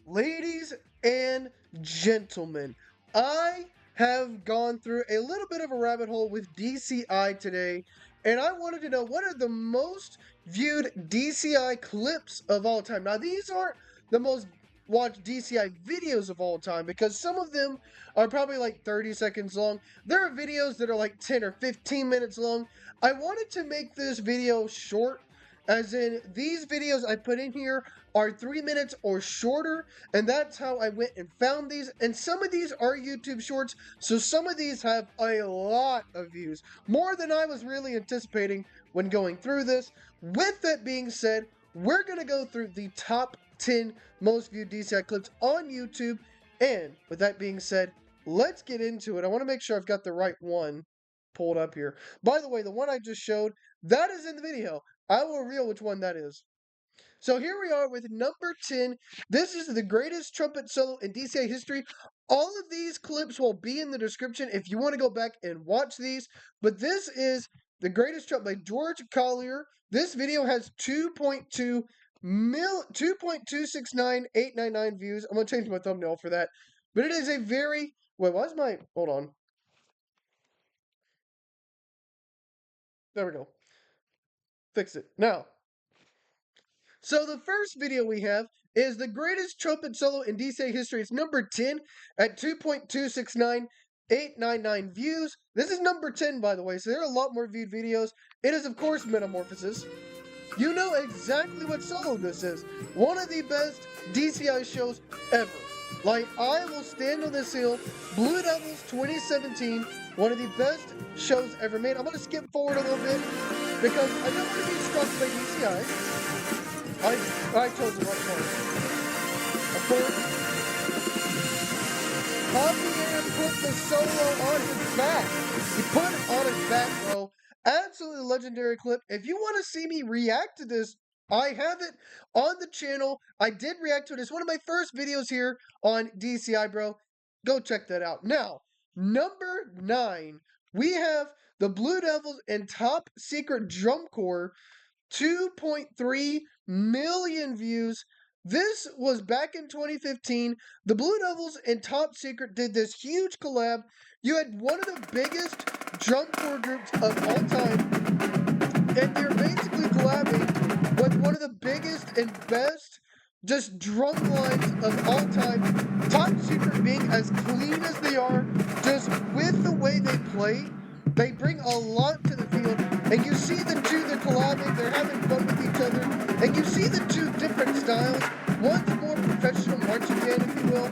Ladies and gentlemen, I have gone through a little bit of a rabbit hole with DCI today, and I wanted to know what are the most viewed DCI clips of all time. Now, these aren't the most watched DCI videos of all time because some of them are probably like 30 seconds long. There are videos that are like 10 or 15 minutes long. I wanted to make this video short, as in these videos I put in here are 3 minutes or shorter, and that's how I went and found these. And some of these are YouTube shorts, so some of these have a lot of views, more than I was really anticipating when going through this. With that being said, we're going to go through the top 10 most viewed DCI clips on YouTube, and with that being said, let's get into it. I want to make sure I've got the right one pulled up here. By the way, the one I just showed, that is in the video. I will reveal which one that is. So here we are with number 10. This is the greatest trumpet solo in DCI history. All of these clips will be in the description if you want to go back and watch these. But this is the greatest trumpet by George Collier. This video has 2.269899 views. I'm going to change my thumbnail for that. But it is a very... Wait, why is my... Hold on. There we go. Fix it. Now... So the first video we have is the greatest trumpet solo in DCI history. It's number 10 at 2.269899 views. This is number 10, by the way, so there are a lot more viewed videos. It is, of course, Metamorphosis. You know exactly what solo this is. One of the best DCI shows ever. Like, I will stand on this hill. Blue Devils 2017, one of the best shows ever made. I'm going to skip forward a little bit because I don't want to be struck by DCI. I chose the right one. Of course, Javier put the solo on his back. He put it on his back, bro. Absolutely legendary clip. If you want to see me react to this, I have it on the channel. I did react to it. It's one of my first videos here on DCI, bro. Go check that out. Now, number 9, we have the Blue Devils and Top Secret Drum Corps. 2.3 million views. This was back in 2015. The Blue Devils and Top Secret did this huge collab. You had one of the biggest drum corps groups of all time, and they're basically collabing with one of the biggest and best just drum lines of all time. Top Secret being as clean as they are, just with the way they play. They bring a lot to the field, and you see the two, they're collabing, they're having fun with each other, and you see the two different styles. One's more professional marching band, if you will,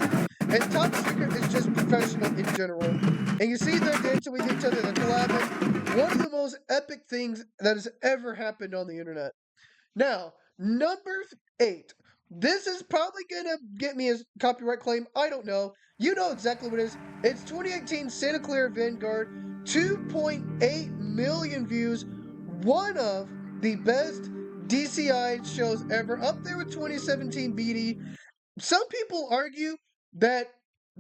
and Top Secret is just professional in general. And you see they're dancing with each other, they're collabing. One of the most epic things that has ever happened on the internet. Now, number 8. This is probably going to get me a copyright claim. I don't know. You know exactly what it is. It's 2018 Santa Clara Vanguard. 2.8 million views. One of the best DCI shows ever. Up there with 2017 BD. Some people argue that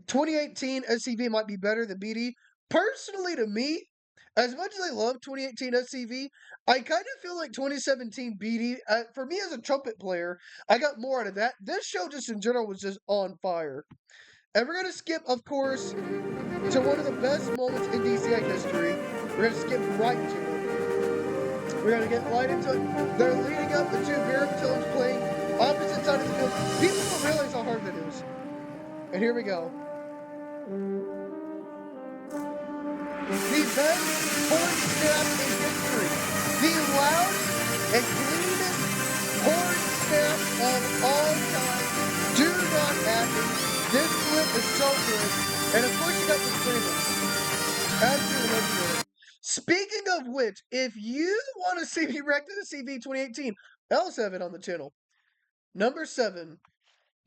2018 SCV might be better than BD. Personally, to me, as much as I love 2018 SCV, I kind of feel like 2017 BD, for me as a trumpet player, I got more out of that. This show just in general was just on fire. And we're going to skip, of course, to one of the best moments in DCI history. We're going to skip right to it. We're going to get right into it. They're leading up the two baritones playing opposite side of the field. People don't realize how hard that is. And here we go. The best horn snap in history. The loudest and cleanest horn snap of all time. Do not happen. This clip is so good. And of course you got the screamer. Absolutely legendary. Speaking of which, if you want to see me react to the CV 2018, I also have it on the channel. Number 7.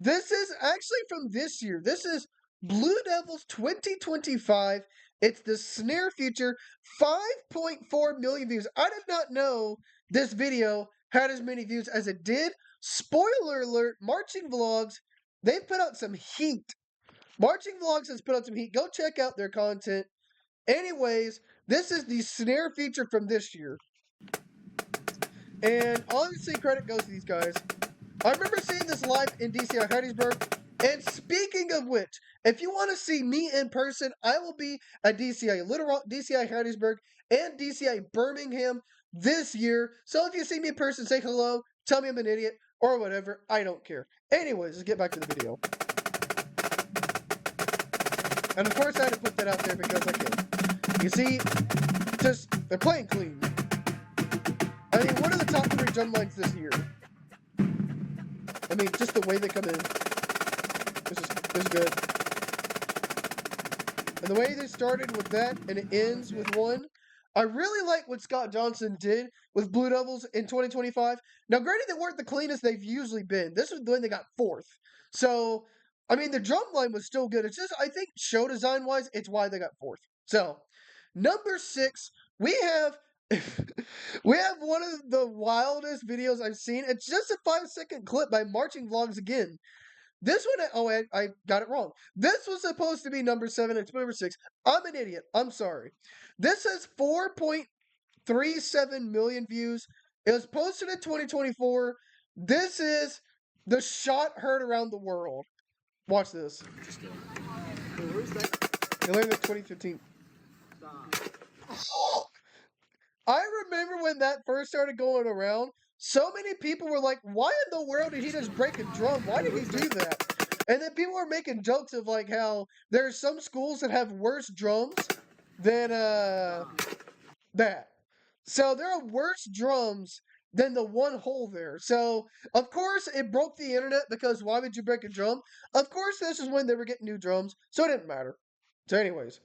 This is actually from this year. This is Blue Devils 2025. It's the snare feature. 5.4 million views. I did not know this video had as many views as it did. Spoiler alert, Marching Vlogs, they've put out some heat. Marching Vlogs has put out some heat. Go check out their content. Anyways, this is the snare feature from this year. And honestly, credit goes to these guys. I remember seeing this live in DCI Hattiesburg. And speaking of which, if you want to see me in person, I will be at DCI Little Rock, DCI Hattiesburg, and DCI Birmingham this year. So if you see me in person, say hello, tell me I'm an idiot, or whatever. I don't care. Anyways, let's get back to the video. And of course, I had to put that out there because I can. You see, just they're playing clean. I mean, what are the top 3 drum lines this year? I mean, just the way they come in. This is good. And the way they started with that and it ends with one. I really like what Scott Johnson did with Blue Devils in 2025. Now, granted, they weren't the cleanest they've usually been. This was when they got 4th. So, I mean, the drum line was still good. It's just, I think, show design wise, it's why they got 4th. So, number 6, we have. We have one of the wildest videos I've seen. It's just a 5-second clip by Marching Vlogs again. This one, oh, I got it wrong. This was supposed to be number 7. It's number 6. I'm an idiot. I'm sorry. This has 4.37 million views. It was posted in 2024. This is the shot heard around the world. Watch this. It landed in 2015. I remember when that first started going around, so many people were like, why in the world did he just break a drum? Why did he do that? And then people were making jokes of like how there's some schools that have worse drums than that. So there are worse drums than the one hole there. So of course it broke the internet because why would you break a drum? Of course this is when they were getting new drums, so it didn't matter. So anyways.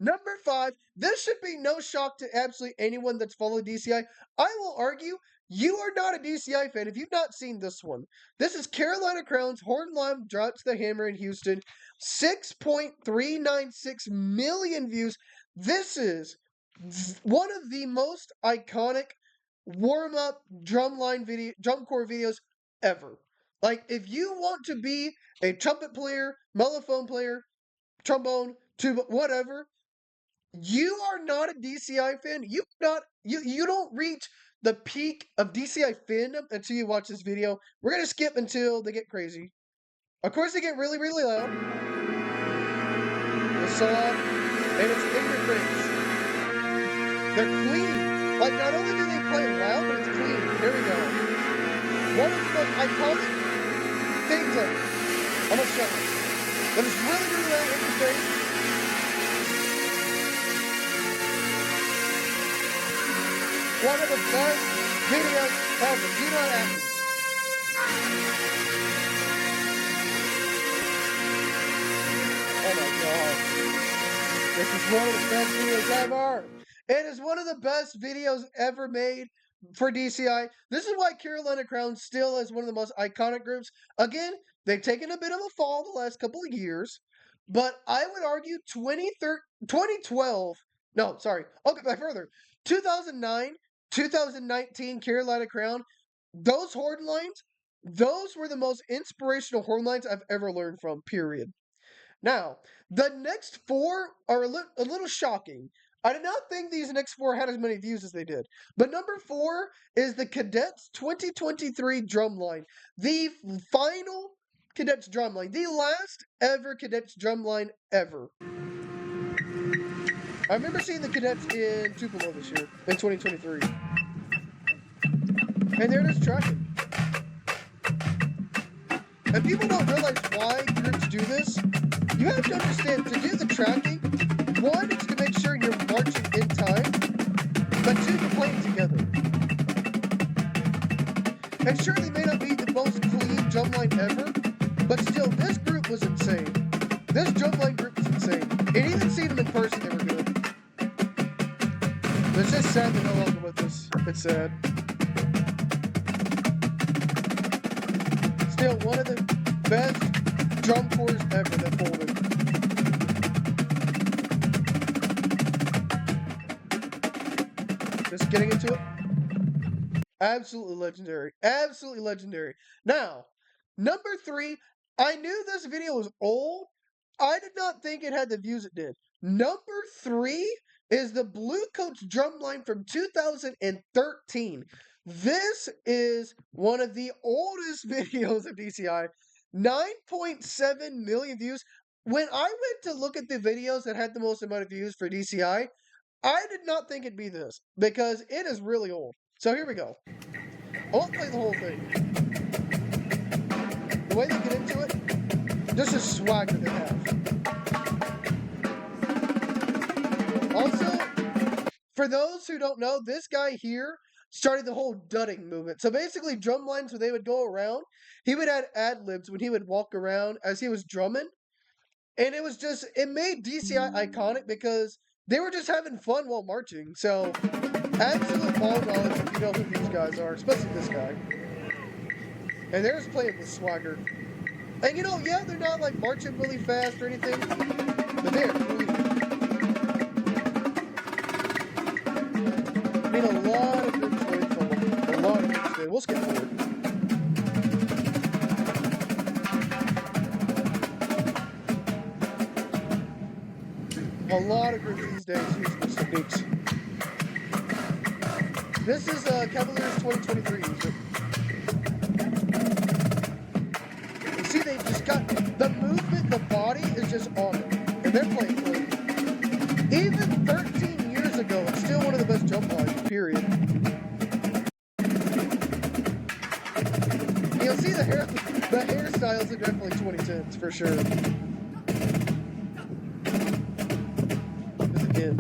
Number 5, this should be no shock to absolutely anyone that's followed DCI. I will argue you are not a DCI fan if you've not seen this one. This is Carolina Crown's Hornlime Drops the Hammer in Houston. 6.396 million views. This is one of the most iconic warm-up drum corps videos ever. Like, if you want to be a trumpet player, mellophone player, trombone, tuba, whatever, you are not a DCI fan. You don't reach the peak of DCI fandom until you watch this video. We're gonna skip until they get crazy. Of course, they get really, really loud. The song, and it's in your face. They're clean. Like, not only do they play loud, but it's clean. Here we go. One of the most iconic things ever. I'm gonna show it. But it's really, really loud in your face. One of the best videos ever. Do not ask me. Oh my god. This is one of the best videos ever. It is one of the best videos ever made for DCI. This is why Carolina Crown still is one of the most iconic groups. Again, they've taken a bit of a fall the last couple of years. But I would argue 2012. No, sorry. I'll get back further. 2009. 2019 Carolina Crown, those horn lines, those were the most inspirational horn lines I've ever learned from, period. Now, the next 4 are a little shocking. I did not think these next 4 had as many views as they did. But number 4 is the Cadets 2023 drum line. The final Cadets drum line. The last ever Cadets drum line ever. I remember seeing the Cadets in Tupelo this year, in 2023. And they're just tracking. And people don't realize why groups do this. You have to understand, to do the tracking, 1 is to make sure you're marching in time, but 2, you're playing together. And sure, they may not be the most clean drumline ever, but still, this group was insane. This drumline group was insane. And even seeing them in person, they were good. It's just sad they're no longer with us. It's sad. Still, one of the best drum corps ever that folded. Just getting into it. Absolutely legendary. Absolutely legendary. Now, number 3, I knew this video was old. I did not think it had the views it did. Number 3 is the Blue Coats drumline from 2013. This is one of the oldest videos of DCI. 9.7 million views. When I went to look at the videos that had the most amount of views for DCI, I did not think it'd be this because it is really old. So here we go. I won't play the whole thing. The way they get into it, this is swagger they have. Also, for those who don't know, this guy here started the whole dudding movement. So basically, drum lines where they would go around, he would add ad libs when he would walk around as he was drumming. And it was just, it made DCI iconic because they were just having fun while marching. So, absolute ball knowledge if you know who these guys are, especially this guy. And they're just playing with swagger. And you know, yeah, they're not like marching really fast or anything, but they're really. I mean, a lot of groups went from them. A lot of groups did. We'll skip forward. A lot of groups these days use these techniques. This is Cavaliers 2023 user. You see, they just got the movement, the body is just on it. And they're playing clean. Even 13 years ago, it's still one of the best jump lines, period. You'll see the hairstyles are definitely 2010s for sure. Again.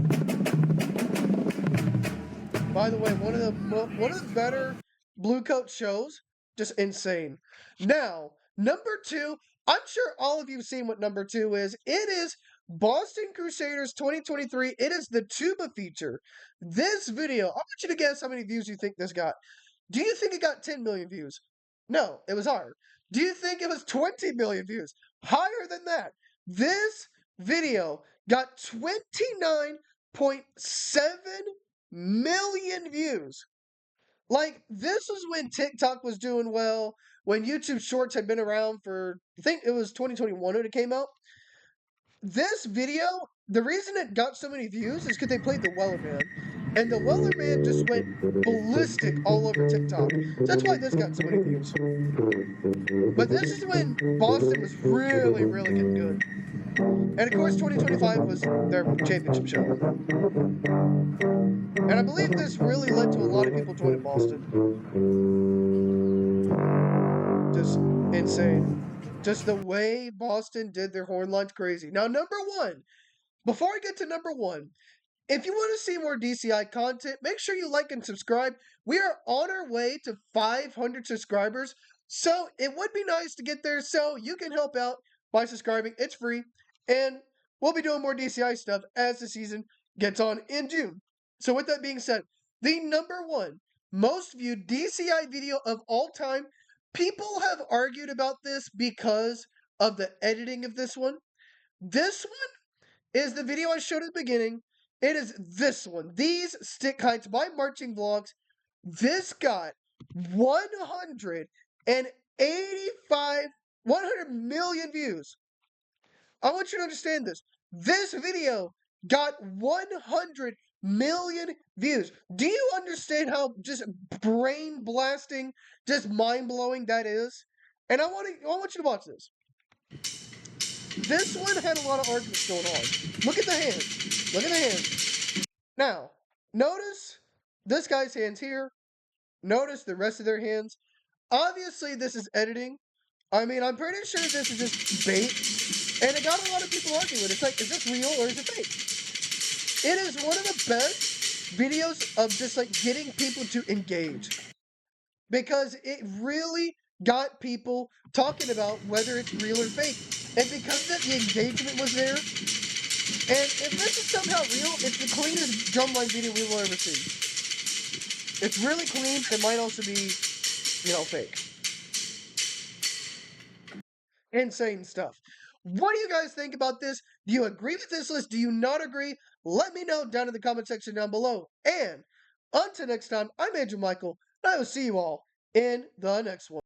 By the way, one of the better Blue Coat shows, just insane. Now, number 2, I'm sure all of you have seen what number 2 is. It is Boston Crusaders 2023. It is the tuba feature. This video, I want you to guess how many views you think this got. Do you think it got 10 million views? No, it was higher. Do you think it was 20 million views? Higher than that. This video got 29.7 million views. Like, this was when TikTok was doing well, when YouTube Shorts had been around for, I think it was 2021 when it came out. This video, the reason it got so many views is because they played the Weller Man. And the Weller Man just went ballistic all over TikTok. So that's why this got so many views. But this is when Boston was really, really getting good. And of course, 2025 was their championship show. And I believe this really led to a lot of people joining Boston. Just insane. Just the way Boston did their horn lines, crazy. Now, number 1. Before I get to number 1, if you want to see more DCI content, make sure you like and subscribe. We are on our way to 500 subscribers, so it would be nice to get there so you can help out by subscribing. It's free, and we'll be doing more DCI stuff as the season gets on in June. So with that being said, the number 1 most viewed DCI video of all time, people have argued about this because of the editing of this one. This one is the video I showed at the beginning. It is this one. These stick heights by Marching Vlogs. This got 100 million views. I want you to understand this. This video got 100 million views. Do you understand how just brain blasting, just mind blowing that is? And I want you to watch this. This one had a lot of arguments going on. Look at the hands. Look at the hands. Now, notice this guy's hands here. Notice the rest of their hands. Obviously, this is editing. I mean, I'm pretty sure this is just bait. And it got a lot of people arguing with it. It's like, is this real or is it fake? It is one of the best videos of just like getting people to engage. Because it really got people talking about whether it's real or fake. And because of the engagement was there, and if this is somehow real, it's the cleanest drumline video we will ever see. It's really clean. It might also be, fake. Insane stuff. What do you guys think about this? Do you agree with this list? Do you not agree? Let me know down in the comment section down below. And until next time, I'm Andrew Michael, and I will see you all in the next one.